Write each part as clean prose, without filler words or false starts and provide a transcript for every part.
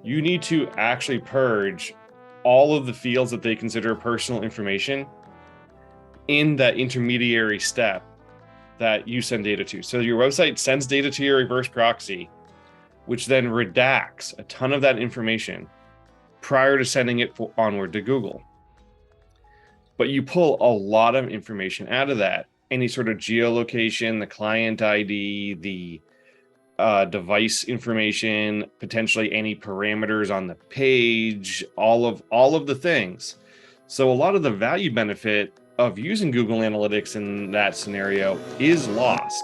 you need to actually purge all of the fields that they consider personal information in that intermediary step that you send data to. So your website sends data to your reverse proxy, which then redacts a ton of that information prior to sending it onward to Google. But you pull a lot of information out of that. Any sort of geolocation, the client ID, the device information, potentially any parameters on the page, all of the things. So a lot of the value benefit of using Google Analytics in that scenario is lost.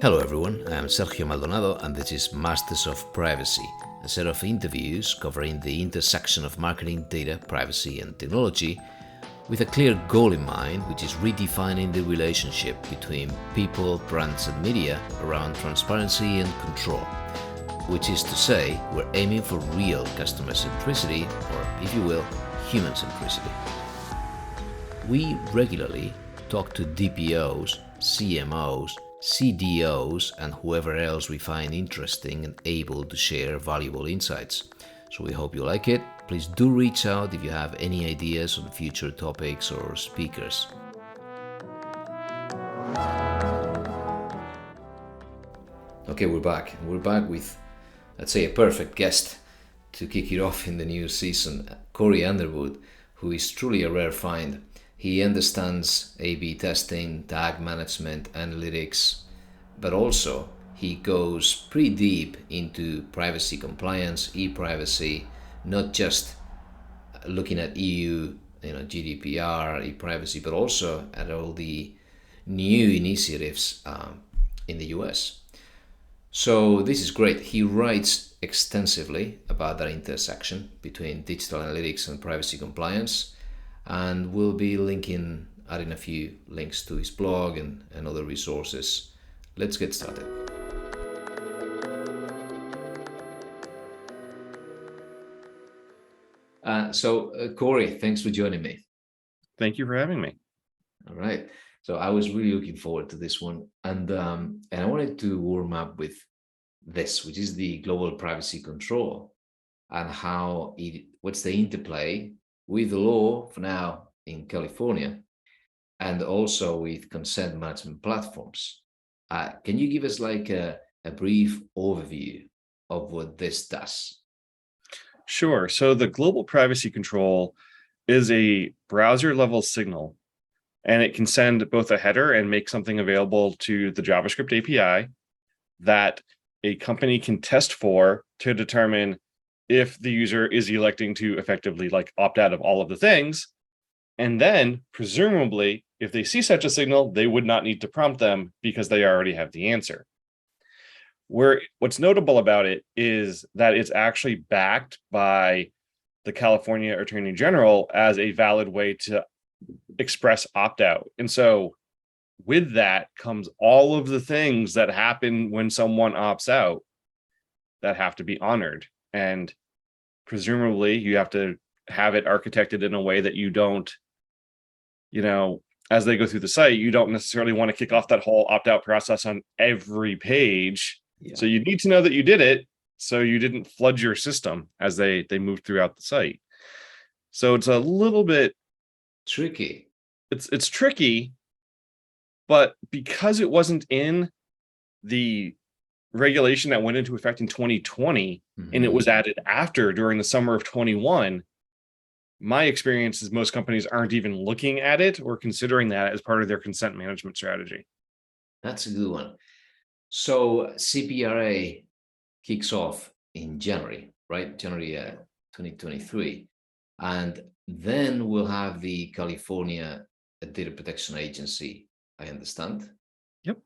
Hello everyone, I'm Sergio Maldonado and this is Masters of Privacy, a set of interviews covering the intersection of marketing, data, privacy and technology with a clear goal in mind, which is redefining the relationship between people, brands and media around transparency and control, which is to say, we're aiming for real customer centricity, or if you will, human centricity. We regularly talk to DPOs, CMOs, CDOs and whoever else we find interesting and able to share valuable insights. So we hope you like it. Please do reach out if you have any ideas on future topics or speakers. Okay, we're back. We're back with, let's say, a perfect guest to kick it off in the new season, Cory Underwood, who is truly a rare find. He understands A/B testing, tag management, analytics, but also he goes pretty deep into privacy compliance, ePrivacy, not just looking at EU, GDPR, ePrivacy, but also at all the new initiatives in the US. So this is great. He writes extensively about that intersection between digital analytics and privacy compliance, and we'll be adding a few links to his blog and other resources. Let's get started. Cory, thanks for joining me. Thank you for having me. All right. So I was really looking forward to this one, and I wanted to warm up with this, which is the global privacy control and what's the interplay with the law for now in California, and also with consent management platforms. Can you give us like a brief overview of what this does? Sure. So the global privacy control is a browser level signal, and it can send both a header and make something available to the JavaScript API that a company can test for to determine if the user is electing to effectively opt out of all of the things. And then presumably, if they see such a signal, they would not need to prompt them because they already have the answer. What's notable about it is that it's actually backed by the California Attorney General as a valid way to express opt-out. And so with that comes all of the things that happen when someone opts out that have to be honored. And presumably you have to have it architected in a way that you don't, as they go through the site, you don't necessarily want to kick off that whole opt-out process on every page. Yeah. So you need to know that you did it, so you didn't flood your system as they move throughout the site. So it's a little bit tricky. It's tricky, but because it wasn't in the regulation that went into effect in 2020, and it was added during the summer of 21, my experience is most companies aren't even looking at it or considering that as part of their consent management strategy. That's a good one. So CPRA kicks off in January, right? January 2023. And then we'll have the California Data Protection Agency, I understand. Yep.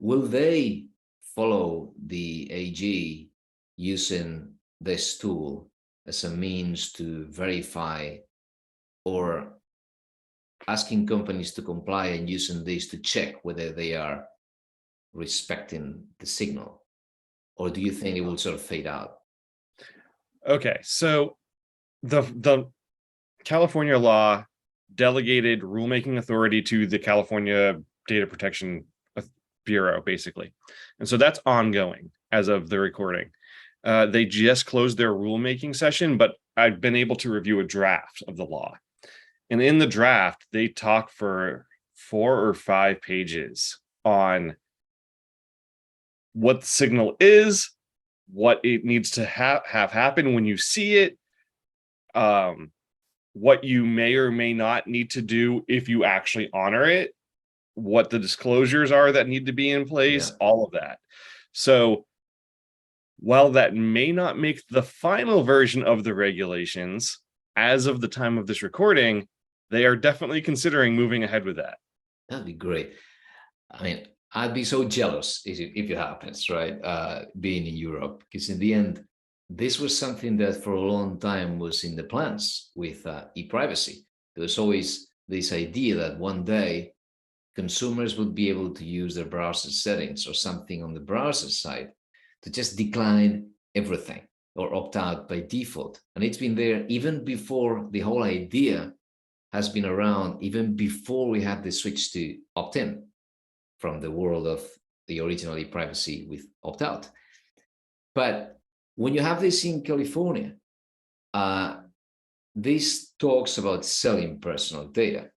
Will they follow the AG using this tool as a means to verify, or asking companies to comply and using this to check whether they are respecting the signal? Or do you think it will sort of fade out? Okay, so the California law delegated rulemaking authority to the California Data Protection Bureau, basically. And so that's ongoing as of the recording. They just closed their rulemaking session, but I've been able to review a draft of the law. And in the draft, they talk for 4 or 5 pages on what the signal is, what it needs to have happen when you see it, what you may or may not need to do if you actually honor it, what the disclosures are that need to be in place, all of that. So while that may not make the final version of the regulations, as of the time of this recording, they are definitely considering moving ahead with that. That'd be great. I mean, I'd be so jealous if it happens, right? Being in Europe, because in the end, this was something that for a long time was in the plans with ePrivacy. There was always this idea that one day consumers would be able to use their browser settings or something on the browser side to just decline everything or opt out by default. And it's been there even before the whole idea has been around, even before we had the switch to opt-in from the world of the original ePrivacy with opt-out. But when you have this in California, this talks about selling personal data.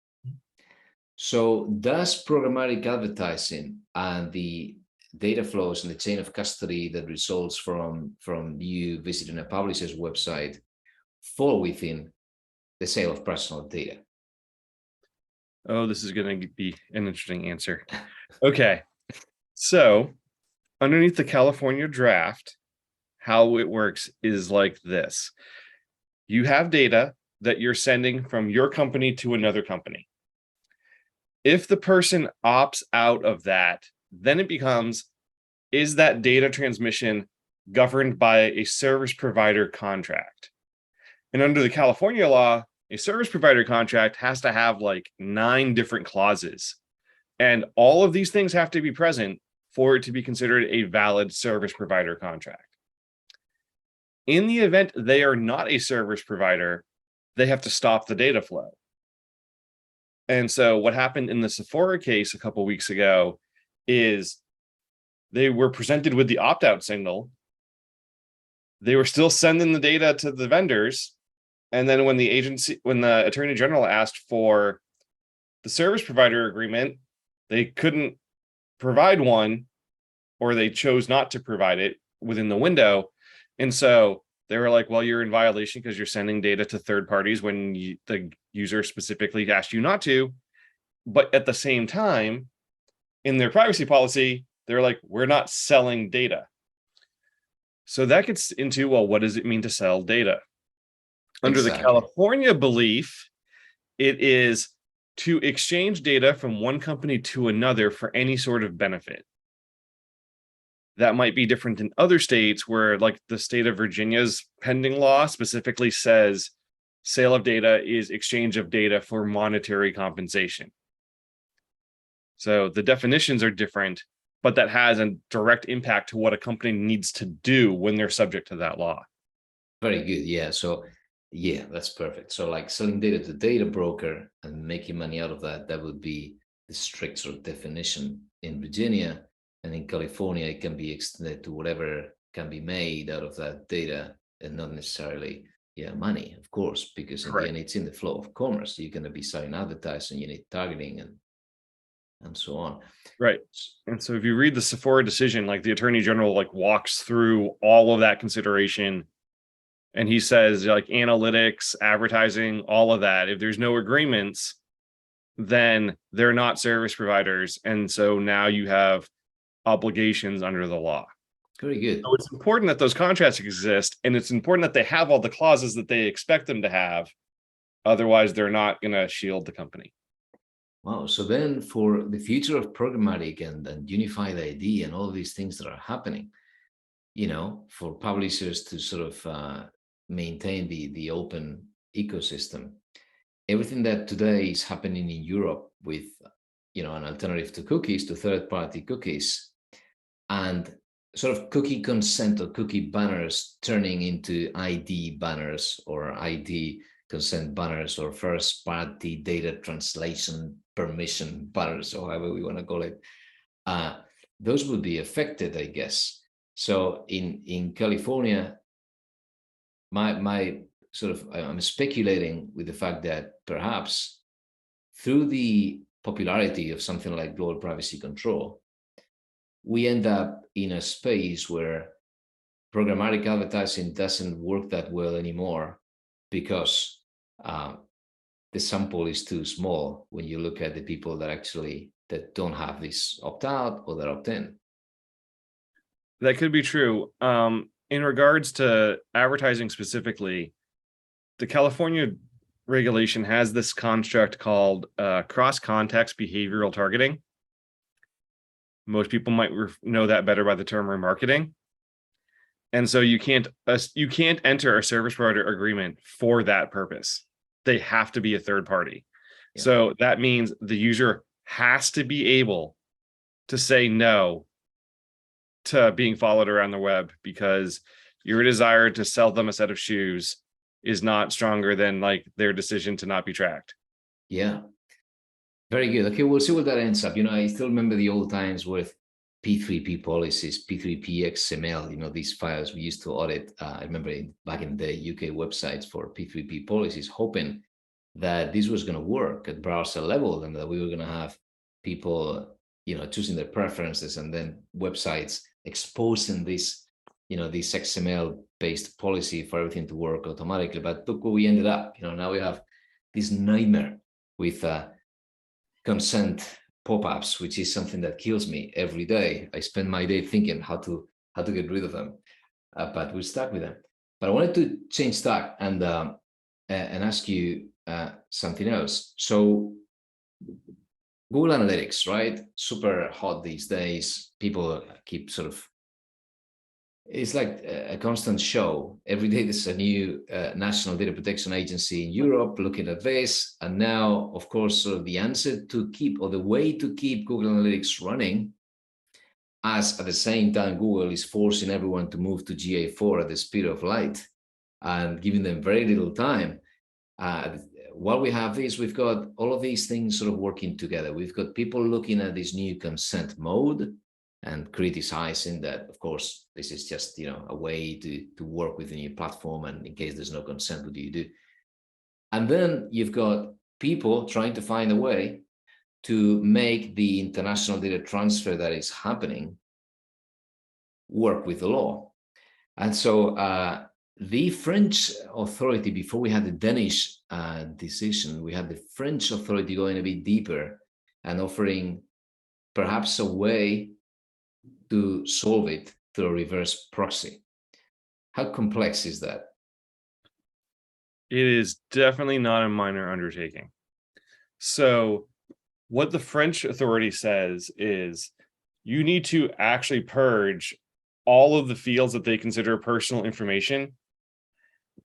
So does programmatic advertising and the data flows and the chain of custody that results from you visiting a publisher's website fall within the sale of personal data? Oh, this is going to be an interesting answer. Okay. So underneath the California draft, how it works is like this. You have data that you're sending from your company to another company. If the person opts out of that, then it becomes, is that data transmission governed by a service provider contract? And under the California law, a service provider contract has to have like 9 different clauses. And all of these things have to be present for it to be considered a valid service provider contract. In the event they are not a service provider, they have to stop the data flow. And so what happened in the Sephora case a couple of weeks ago is they were presented with the opt-out signal. They were still sending the data to the vendors. And then when the Attorney General asked for the service provider agreement, they couldn't provide one, or they chose not to provide it within the window. And so they were like, well, you're in violation because you're sending data to third parties when the user specifically asked you not to. But at the same time, in their privacy policy, they're like, we're not selling data. So that gets into, well, what does it mean to sell data? Under the California belief, it is to exchange data from one company to another for any sort of benefit. That might be different in other states where, like the state of Virginia's pending law specifically says sale of data is exchange of data for monetary compensation. So the definitions are different, but that has a direct impact to what a company needs to do when they're subject to that law. Very good. Yeah. So yeah, that's perfect. So like selling data to data broker and making money out of that, that would be the strict sort of definition in Virginia. And in California, it can be extended to whatever can be made out of that data, and not necessarily, money, of course, because in the end, it's in the flow of commerce. You're going to be selling advertising, you need targeting and so on. Right. And so if you read the Sephora decision, like the Attorney General like walks through all of that consideration, and he says like analytics, advertising, all of that, if there's no agreements, then they're not service providers. And so now you have obligations under the law. Very good. So it's important that those contracts exist, and it's important that they have all the clauses that they expect them to have. Otherwise, they're not going to shield the company. Wow. So then for the future of programmatic and unified ID and all these things that are happening, for publishers to sort of maintain the open ecosystem, everything that today is happening in Europe with, an alternative to cookies, to third-party cookies, and sort of cookie consent or cookie banners turning into ID banners or ID consent banners or first-party data translation permission banners, or however we want to call it. those would be affected, I guess. So in California, my sort of, I'm speculating with the fact that perhaps through the popularity of something like global privacy control, we end up in a space where programmatic advertising doesn't work that well anymore because the sample is too small when you look at the people that don't have this opt out or that opt in. That could be true. In regards to advertising specifically, the California regulation has this construct called cross-context behavioral targeting. Most people might know that better by the term remarketing. And so you can't enter a service provider agreement for that purpose. They have to be a third party. Yeah. So that means the user has to be able to say no to being followed around the web, because your desire to sell them a set of shoes is not stronger than like their decision to not be tracked. Yeah. Very good. Okay, we'll see what that ends up. I still remember the old times with P3P policies, P3P XML, these files we used to audit. I remember back in the UK websites for P3P policies, hoping that this was going to work at browser level and that we were going to have people, choosing their preferences, and then websites exposing this XML based policy for everything to work automatically. But look where we ended up. Now we have this nightmare with consent pop-ups, which is something that kills me every day. I spend my day thinking how to get rid of them, but we're stuck with them. But I wanted to change tack and ask you something else. So Google Analytics, right? Super hot these days. People keep it's like a constant show. Every day there's a new National Data Protection Agency in Europe looking at this. And now, of course, the answer to keep, or the way to keep Google Analytics running, as at the same time Google is forcing everyone to move to GA4 at the speed of light and giving them very little time. While we have this, we've got all of these things sort of working together. We've got people looking at this new consent mode and criticizing that, of course, this is just a way to work with a new platform, and in case there's no consent, what do you do? And then you've got people trying to find a way to make the international data transfer that is happening work with the law. And so the French authority, before we had the Danish decision, we had the French authority going a bit deeper and offering perhaps a way to solve it through a reverse proxy. How complex is that? It is definitely not a minor undertaking. So what the French authority says is you need to actually purge all of the fields that they consider personal information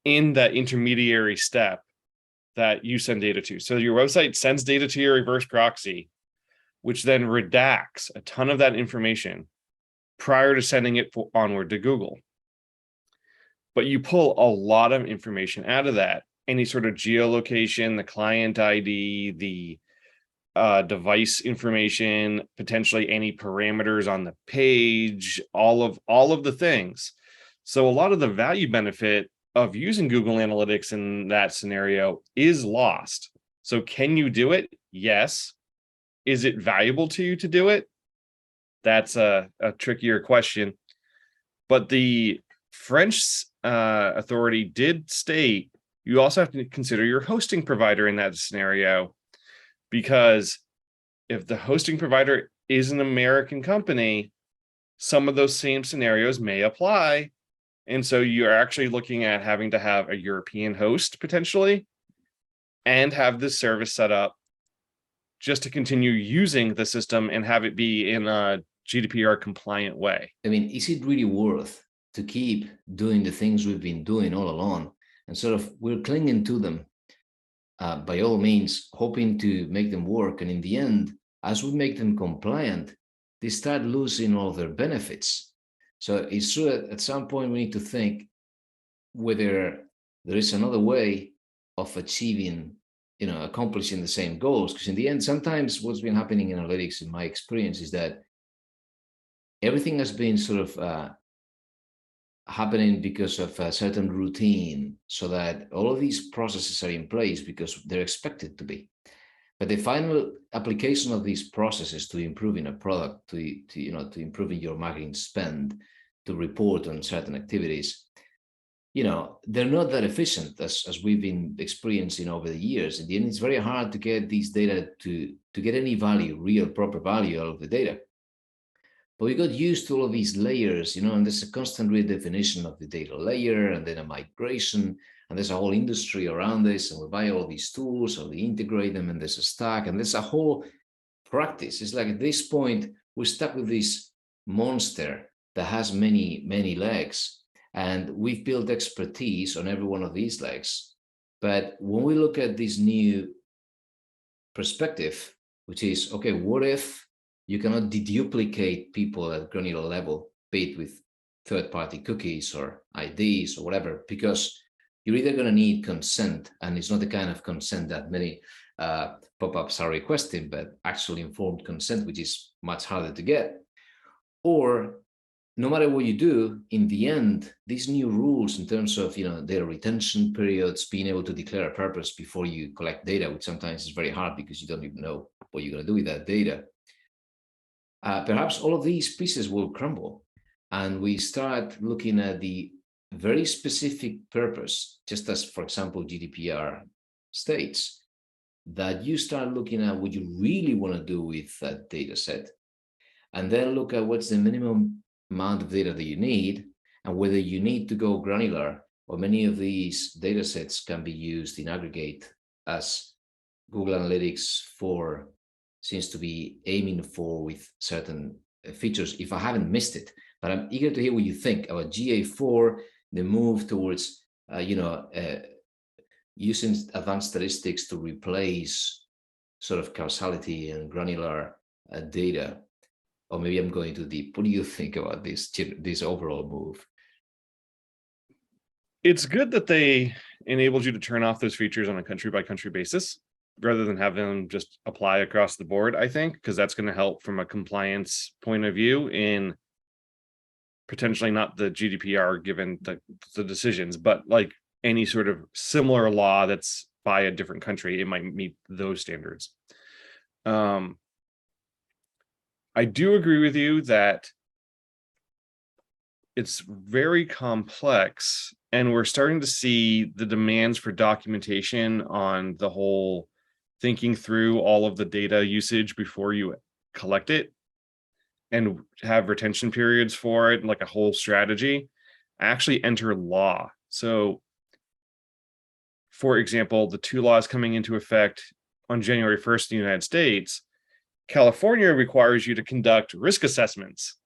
in that intermediary step that you send data to. So your website sends data to your reverse proxy, which then redacts a ton of that information prior to sending it onward to Google. But you pull a lot of information out of that. Any sort of geolocation, the client ID, the device information, potentially any parameters on the page, all of the things. So a lot of the value benefit of using Google Analytics in that scenario is lost. So can you do it? Yes. Is it valuable to you to do it? That's a trickier question. But the French authority did state you also have to consider your hosting provider in that scenario, because if the hosting provider is an American company, some of those same scenarios may apply. And so you're actually looking at having to have a European host potentially and have this service set up just to continue using the system and have it be in a GDPR compliant way. I mean, is it really worth to keep doing the things we've been doing all along? And sort of we're clinging to them by all means, hoping to make them work. And in the end, as we make them compliant, they start losing all their benefits. So it's true that at some point we need to think whether there is another way of achieving, accomplishing the same goals. Because in the end, sometimes what's been happening in analytics, in my experience, is that everything has been sort of happening because of a certain routine, so that all of these processes are in place because they're expected to be. But the final application of these processes to improving a product, to improving your marketing spend, to report on certain activities, they're not that efficient as we've been experiencing over the years. In the end, it's very hard to get these data to get any value, real proper value out of the data. But we got used to all of these layers, and there's a constant redefinition of the data layer, and then a migration, and there's a whole industry around this, and we buy all these tools, and we integrate them, and there's a stack, and there's a whole practice. It's like at this point, we're stuck with this monster that has many, many legs, and we've built expertise on every one of these legs. But when we look at this new perspective, which is, okay, what if you cannot deduplicate people at granular level, be it with third-party cookies or IDs or whatever, because you're either going to need consent, and it's not the kind of consent that many pop-ups are requesting, but actually informed consent, which is much harder to get. Or no matter what you do, in the end, these new rules in terms of data retention periods, being able to declare a purpose before you collect data, which sometimes is very hard because you don't even know what you're going to do with that data. Perhaps all of these pieces will crumble, and we start looking at the very specific purpose, just as, for example, GDPR states, that you start looking at what you really want to do with that data set, and then look at what's the minimum amount of data that you need, and whether you need to go granular, or many of these data sets can be used in aggregate, as Google Analytics 4 seems to be aiming for with certain features, if I haven't missed it. But I'm eager to hear what you think about GA4, the move towards using advanced statistics to replace sort of causality and granular data. Or maybe I'm going too deep. What do you think about this overall move? It's good that they enabled you to turn off those features on a country by country basis, rather than have them just apply across the board, I think, because that's going to help from a compliance point of view in potentially not the GDPR given the decisions, but like any sort of similar law that's by a different country, it might meet those standards. I do agree with you that it's very complex, and we're starting to see the demands for documentation on the whole thinking through all of the data usage before you collect it and have retention periods for it, like a whole strategy, actually enter law. So, for example, the two laws coming into effect on January 1st in the United States, California requires you to conduct risk assessments.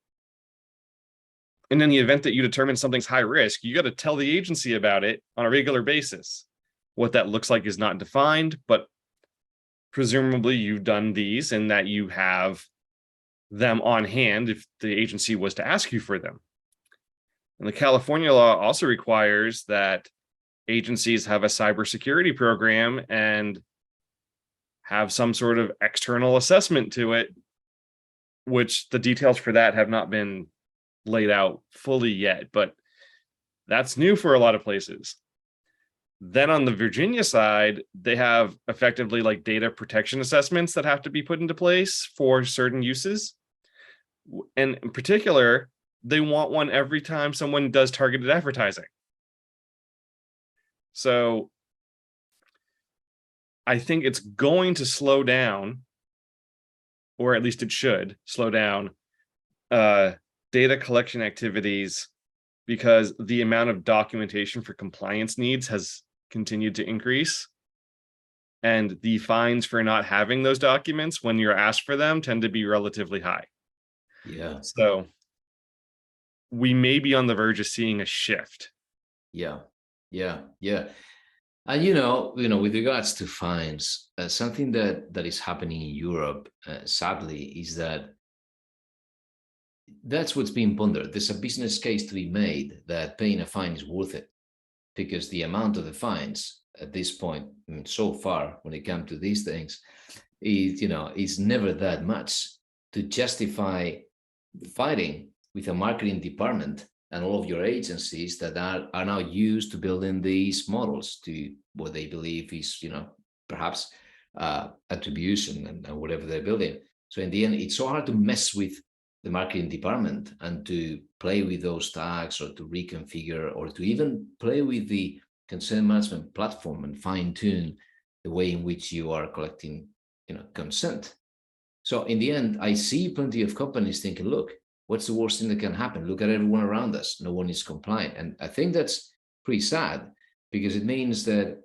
And in the event that you determine something's high risk, you got to tell the agency about it on a regular basis. What that looks like is not defined, but presumably you've done these and that you have them on hand if the agency was to ask you for them. And the California law also requires that agencies have a cybersecurity program and have some sort of external assessment to it, which the details for that have not been laid out fully yet, but that's new for a lot of places. Then on the Virginia side, they have effectively like data protection assessments that have to be put into place for certain uses. And in particular, they want one every time someone does targeted advertising. So I think it's going to slow down, or at least it should slow down, data collection activities, because the amount of documentation for compliance needs has continued to increase. And the fines for not having those documents when you're asked for them tend to be relatively high. Yeah. So we may be on the verge of seeing a shift. Yeah. And with regards to fines, something that is happening in Europe, sadly, is that's what's being pondered. There's a business case to be made that paying a fine is worth it, because the amount of the fines at this point, so far, when it comes to these things, is never that much to justify fighting with a marketing department and all of your agencies that are now used to building these models to what they believe is, perhaps attribution and whatever they're building. So in the end, it's so hard to mess with the marketing department and to play with those tags or to reconfigure or to even play with the consent management platform and fine tune the way in which you are collecting, consent. So in the end, I see plenty of companies thinking, look, what's the worst thing that can happen? Look at everyone around us. No one is compliant. And I think that's pretty sad because it means that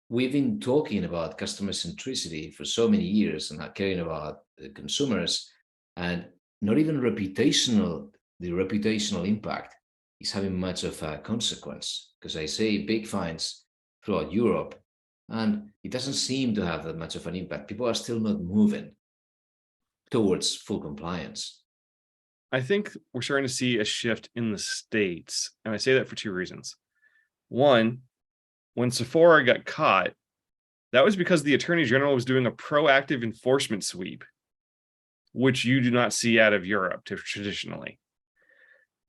we've been talking about customer centricity for so many years and not caring about the consumers, and not even the reputational impact is having much of a consequence, because I say big fines throughout Europe and it doesn't seem to have that much of an impact. People are still not moving towards full compliance. I think we're starting to see a shift in the States. And I say that for two reasons. One, when Sephora got caught, that was because the Attorney General was doing a proactive enforcement sweep, which you do not see out of Europe traditionally.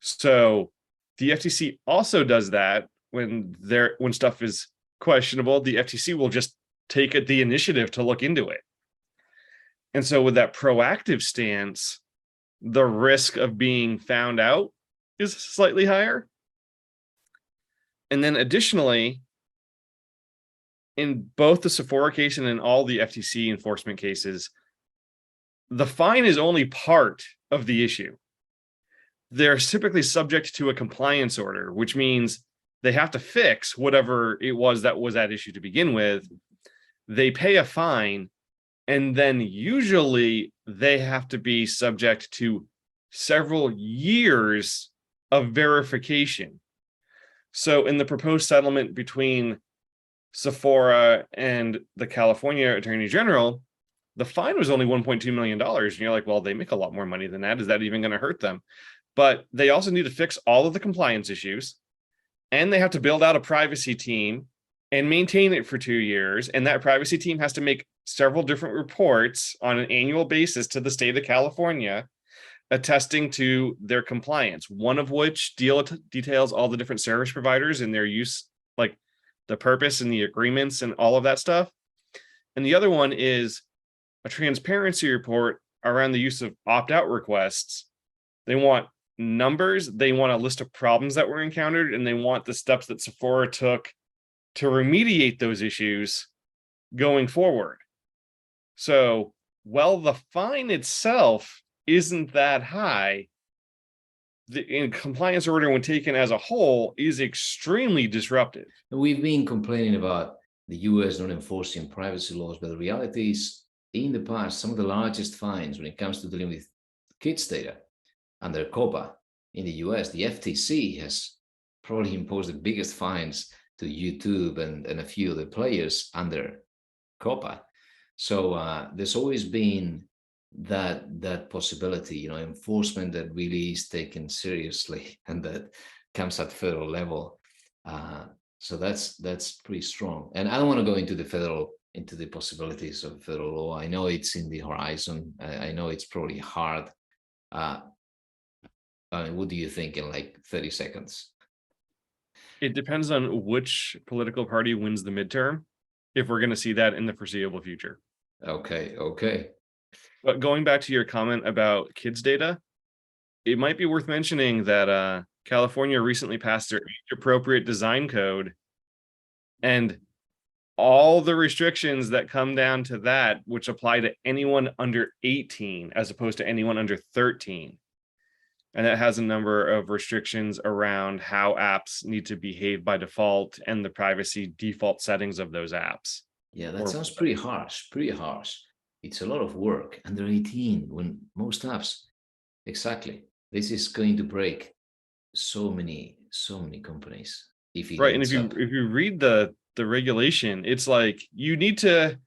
So the FTC also does that when stuff is questionable. The FTC will just take the initiative to look into it. And so with that proactive stance, the risk of being found out is slightly higher. And then additionally, in both the Sephora case and in all the FTC enforcement cases, the fine is only part of the issue. They're typically subject to a compliance order, which means they have to fix whatever it was that was at issue to begin with. They pay a fine, and then usually they have to be subject to several years of verification. So in the proposed settlement between Sephora and the California Attorney General, the fine was only $1.2 million. And you're like, well, they make a lot more money than that. Is that even going to hurt them? But they also need to fix all of the compliance issues, and they have to build out a privacy team and maintain it for 2 years. And that privacy team has to make several different reports on an annual basis to the state of California, attesting to their compliance, one of which details all the different service providers and their use, like the purpose and the agreements and all of that stuff. And the other one is a transparency report around the use of opt-out requests. They want numbers, they want a list of problems that were encountered, and they want the steps that Sephora took to remediate those issues going forward. So while the fine itself isn't that high, the compliance order, when taken as a whole, is extremely disruptive. We've been complaining about the US not enforcing privacy laws, but the reality is, in the past, some of the largest fines when it comes to dealing with kids' data under COPPA in the US, the FTC has probably imposed the biggest fines to YouTube and a few other players under COPPA. So there's always been that possibility, enforcement that really is taken seriously and that comes at federal level. So that's pretty strong. And I don't want to go into the possibilities of federal law. I know it's in the horizon. I know it's probably hard. What do you think in like 30 seconds? It depends on which political party wins the midterm, if we're going to see that in the foreseeable future. Okay. But going back to your comment about kids' data, it might be worth mentioning that California recently passed their age-appropriate design code, and all the restrictions that come down to that, which apply to anyone under 18 as opposed to anyone under 13. And that has a number of restrictions around how apps need to behave by default and the privacy default settings of those apps. Yeah, that sounds pretty harsh. It's a lot of work under 18 when most apps, exactly. This is going to break so many companies. Right, and if you read the regulation, it's like you need to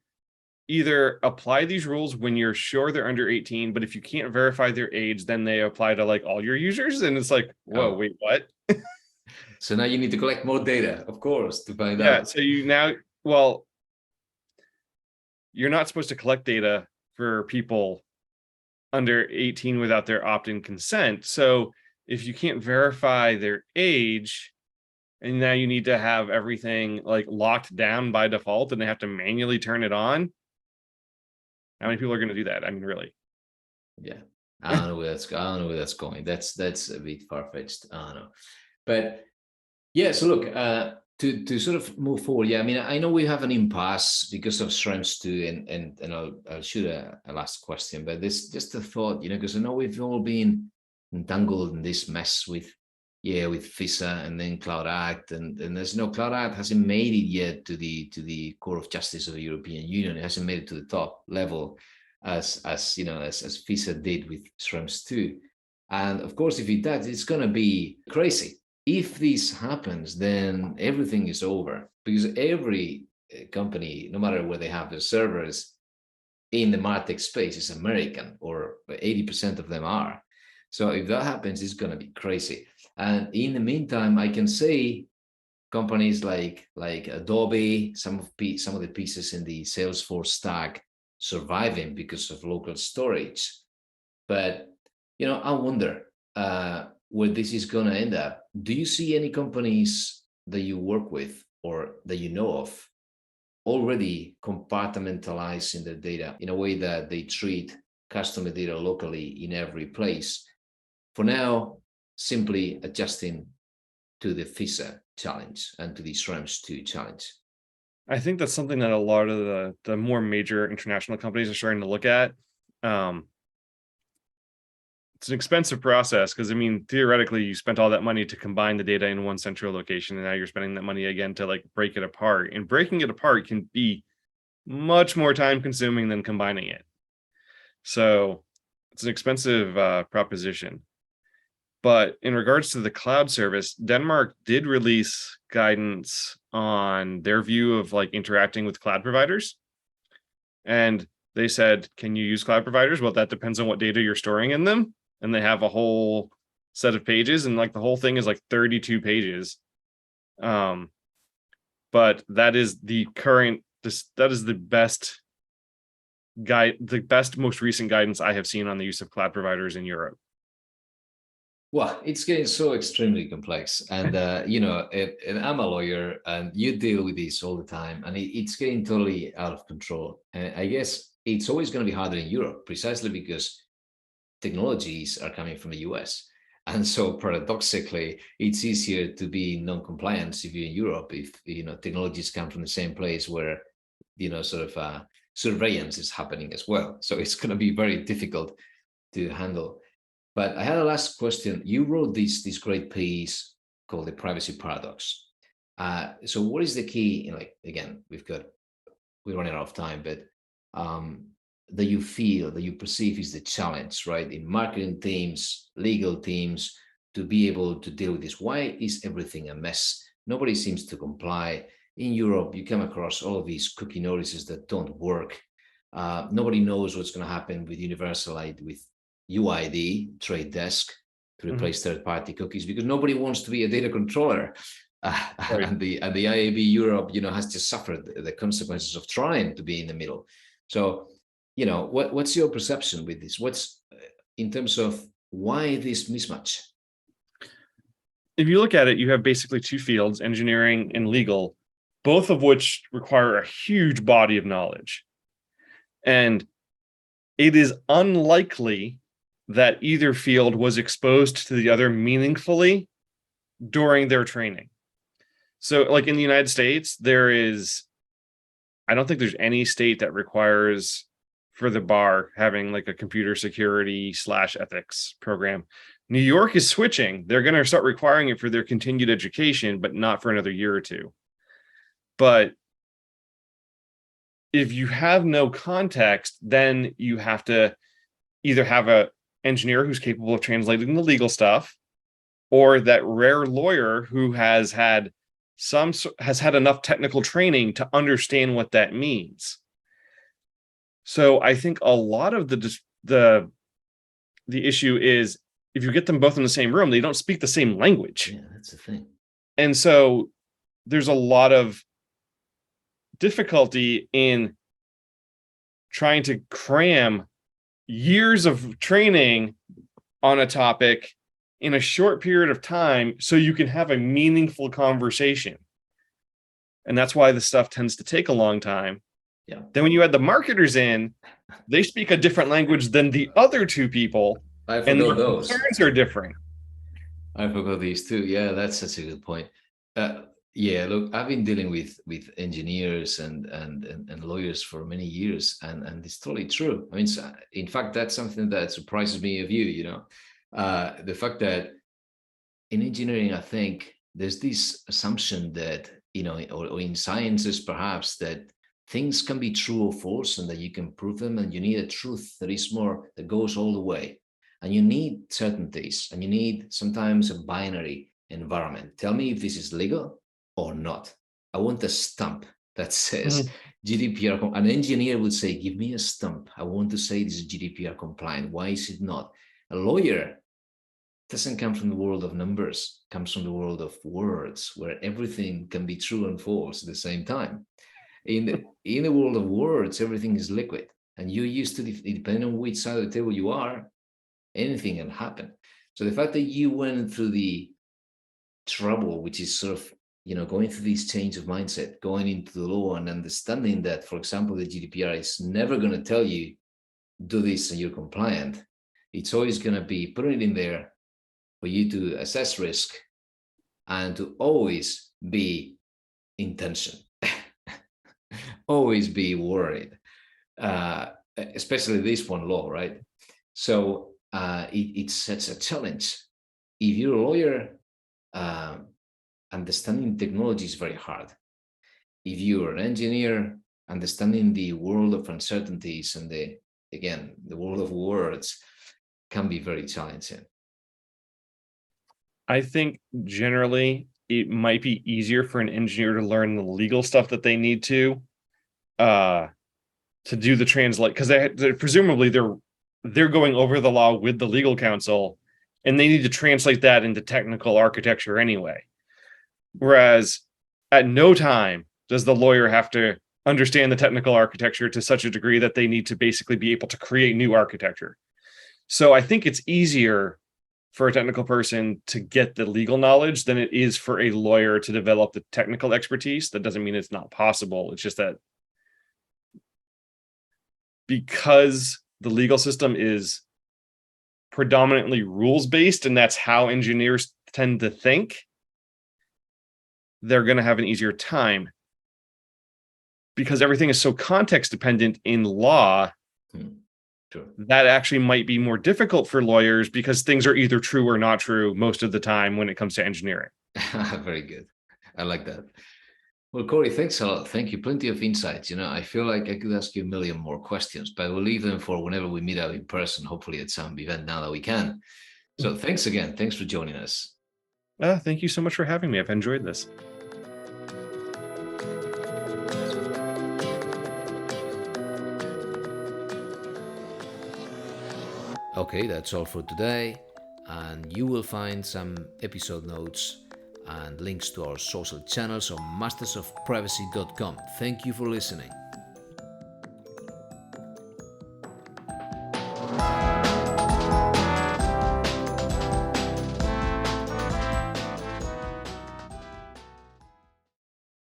either apply these rules when you're sure they're under 18, but if you can't verify their age, then they apply to like all your users, and it's like, whoa, wait, what? So now you need to collect more data, of course, to find out. Yeah, so you're not supposed to collect data for people under 18 without their opt-in consent. So if you can't verify their age, and now you need to have everything like locked down by default and they have to manually turn it on, how many people are going to do that? I mean, really? Yeah, I don't know where that's. I don't know where that's going. That's a bit far fetched. I don't know, but yeah. So look, to sort of move forward. Yeah, I mean, I know we have an impasse because of Schrems 2, and I'll shoot a last question, but this just a thought, because I know we've all been entangled in this mess with FISA and then Cloud Act, and there's Cloud Act hasn't made it yet to the Court of Justice of the European Union. It hasn't made it to the top level as FISA did with Schrems 2. And of course, if it does, it's going to be crazy. If this happens, then everything is over, because every company, no matter where they have their servers in the MarTech space, is American, or 80% of them are. So if that happens, it's going to be crazy. And in the meantime, I can say companies like Adobe, some of the pieces in the Salesforce stack surviving because of local storage. But I wonder where this is going to end up. Do you see any companies that you work with or that you know of already compartmentalizing their data in a way that they treat customer data locally in every place? For now, simply adjusting to the FISA challenge and to the Schrems 2 challenge. I think that's something that a lot of the more major international companies are starting to look at. It's an expensive process because, I mean, theoretically, you spent all that money to combine the data in one central location, and now you're spending that money again to like break it apart. And breaking it apart can be much more time consuming than combining it. So it's an expensive proposition. But in regards to the cloud service, Denmark did release guidance on their view of like interacting with cloud providers. And they said, can you use cloud providers? Well, that depends on what data you're storing in them. And they have a whole set of pages, and like the whole thing is like 32 pages. But that is the best most recent guidance I have seen on the use of cloud providers in Europe. Well, it's getting so extremely complex, and and I'm a lawyer, and you deal with this all the time, and it's getting totally out of control. And I guess it's always going to be harder in Europe, precisely because technologies are coming from the US. And so paradoxically, it's easier to be non-compliant if you're in Europe, if technologies come from the same place where surveillance is happening as well. So it's going to be very difficult to handle. But I had a last question. You wrote this great piece called The Privacy Paradox. So what is the key? Again, we're running out of time, but that you feel, that you perceive is the challenge, right? In marketing teams, legal teams, to be able to deal with this. Why is everything a mess? Nobody seems to comply. In Europe, you come across all of these cookie notices that don't work. Nobody knows what's going to happen with Universal ID, with UID, Trade Desk, to replace third-party cookies, because nobody wants to be a data controller. Right. And the IAB Europe, has just suffered the consequences of trying to be in the middle. So, what's your perception with this? What's in terms of why this mismatch? If you look at it, you have basically two fields, engineering and legal, both of which require a huge body of knowledge. And it is unlikely that either field was exposed to the other meaningfully during their training. So like in the United States, I don't think there's any state that requires for the bar having like a computer security / ethics program. New York is switching. They're going to start requiring it for their continued education, but not for another year or two. But if you have no context, then you have to either have an engineer who's capable of translating the legal stuff, or that rare lawyer who has had enough technical training to understand what that means. So I think a lot of the issue is, if you get them both in the same room, they don't speak the same language. Yeah, that's the thing. And so there's a lot of difficulty in trying to cram years of training on a topic in a short period of time so you can have a meaningful conversation. And that's why this stuff tends to take a long time. Yeah. Then when you add the marketers in, they speak a different language than the other two people, I and the forgot those. concerns are different. I forgot these too. Yeah, that's such a good point. Yeah, look, I've been dealing with engineers and lawyers for many years, and it's totally true. I mean, in fact, that's something that surprises me of you. You know, the fact that in engineering, I think there's this assumption that, you know, or in sciences perhaps, that things can be true or false and that you can prove them, and you need a truth that is more, that goes all the way. And you need certainties, and you need sometimes a binary environment. Tell me if this is legal or not. I want a stamp that says GDPR. An engineer would say, give me a stamp. I want to say this is GDPR compliant. Why is it not? A lawyer doesn't come from the world of numbers, comes from the world of words, where everything can be true and false at the same time. In the world of words, everything is liquid, and you're used to, depending on which side of the table you are, anything can happen. So the fact that you went through the trouble, which is sort of, you know, going through this change of mindset, going into the law and understanding that, for example, the GDPR is never going to tell you, do this and you're compliant. It's always going to be putting it in there for you to assess risk and to always be in tension, always be worried, especially this one law, right? So it's such a challenge. If you're a lawyer, understanding technology is very hard. If you're an engineer, understanding the world of uncertainties and the world of words can be very challenging. I think generally it might be easier for an engineer to learn the legal stuff that they need to do the translate, because they presumably they're going over the law with the legal counsel, and they need to translate that into technical architecture anyway. Whereas at no time does the lawyer have to understand the technical architecture to such a degree that they need to basically be able to create new architecture. So I think it's easier for a technical person to get the legal knowledge than it is for a lawyer to develop the technical expertise. That doesn't mean it's not possible. It's just that because the legal system is predominantly rules-based, and that's how engineers tend to think, they're going to have an easier time. Because everything is so context dependent in law, Sure. That actually might be more difficult for lawyers, because things are either true or not true most of the time when it comes to engineering. Very good. I like that. Well, Cory, thanks a lot. Thank you. Plenty of insights. You know, I feel like I could ask you a million more questions, but we'll leave them for whenever we meet up in person, hopefully at some event now that we can. So thanks again. Thanks for joining us. Thank you so much for having me. I've enjoyed this. Okay, that's all for today. And you will find some episode notes and links to our social channels on mastersofprivacy.com. Thank you for listening.